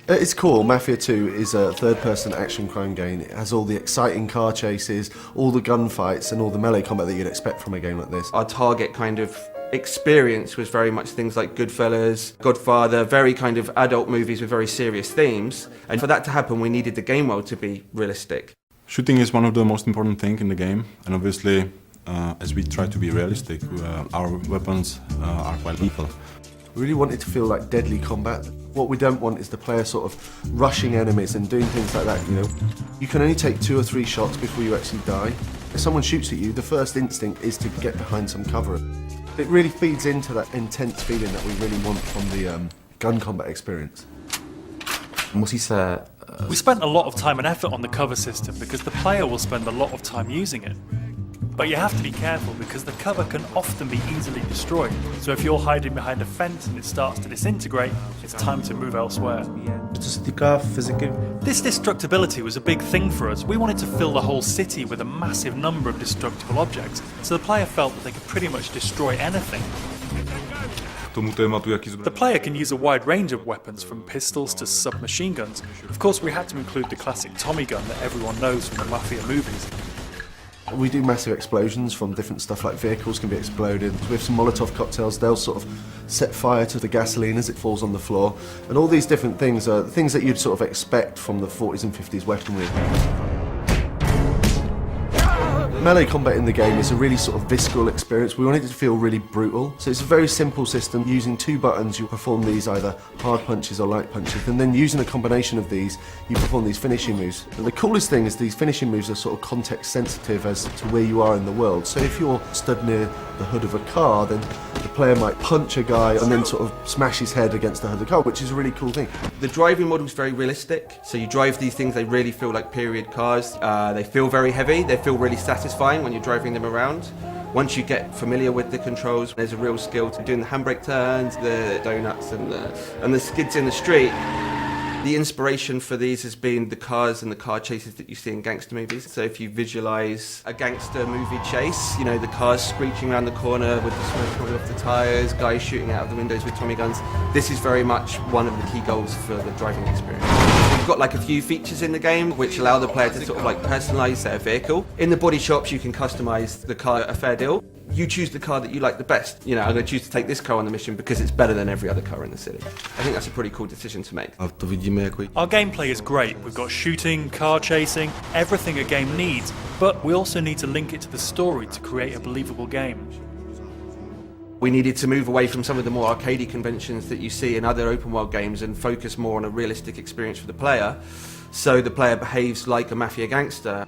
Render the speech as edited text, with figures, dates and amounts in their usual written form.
At its core, Mafia 2 is a third-person action crime game. It has all the exciting car chases, all the gunfights and all the melee combat that you'd expect from a game like this. Our target kind of experience was very much things like Goodfellas, Godfather, very kind of adult movies with very serious themes. And for that to happen, we needed the game world to be realistic. Shooting is one of the most important things in the game, and obviously, as we try to be realistic, our weapons are quite lethal. We really want it to feel like deadly combat. What we don't want is the player sort of rushing enemies and doing things like that, you know. You can only take 2 or 3 shots before you actually die. If someone shoots at you, the first instinct is to get behind some cover. It really feeds into that intense feeling that we really want from the gun combat experience. We spent a lot of time and effort on the cover system because the player will spend a lot of time using it. But you have to be careful because the cover can often be easily destroyed. So if you're hiding behind a fence and it starts to disintegrate, it's time to move elsewhere. This destructibility was a big thing for us. We wanted to fill the whole city with a massive number of destructible objects, so the player felt that they could pretty much destroy anything. The player can use a wide range of weapons, from pistols to submachine guns. Of course, we had to include the classic Tommy gun that everyone knows from the Mafia movies. We do massive explosions from different stuff, like vehicles can be exploded. With some Molotov cocktails, they'll sort of set fire to the gasoline as it falls on the floor. And all these different things are things that you'd sort of expect from the 40s and 50s weaponry. Melee combat in the game is a really sort of visceral experience. We wanted it to feel really brutal. So it's a very simple system. Using 2 buttons, you perform these either hard punches or light punches, and then using a combination of these, you perform these finishing moves. And the coolest thing is these finishing moves are sort of context sensitive as to where you are in the world. So if you're stood near the hood of a car, then the player might punch a guy and then sort of smash his head against the hood of the car, which is a really cool thing. The driving model is very realistic. So you drive these things, they really feel like period cars. They feel very heavy, they feel really satisfying when you're driving them around. Once you get familiar with the controls, there's a real skill to doing the handbrake turns, the donuts and the skids in the street. The inspiration for these has been the cars and the car chases that you see in gangster movies. So if you visualise a gangster movie chase, you know, the cars screeching around the corner with the smoke coming off the tyres, guys shooting out of the windows with Tommy guns, this is very much one of the key goals for the driving experience. We've got like a few features in the game which allow the player to sort of like personalise their vehicle. In the body shops you can customise the car a fair deal. You choose the car that you like the best. You know, I'm going to choose to take this car on the mission because it's better than every other car in the city. I think that's a pretty cool decision to make. Our gameplay is great. We've got shooting, car chasing, everything a game needs, but we also need to link it to the story to create a believable game. We needed to move away from some of the more arcadey conventions that you see in other open world games and focus more on a realistic experience for the player, so the player behaves like a Mafia gangster.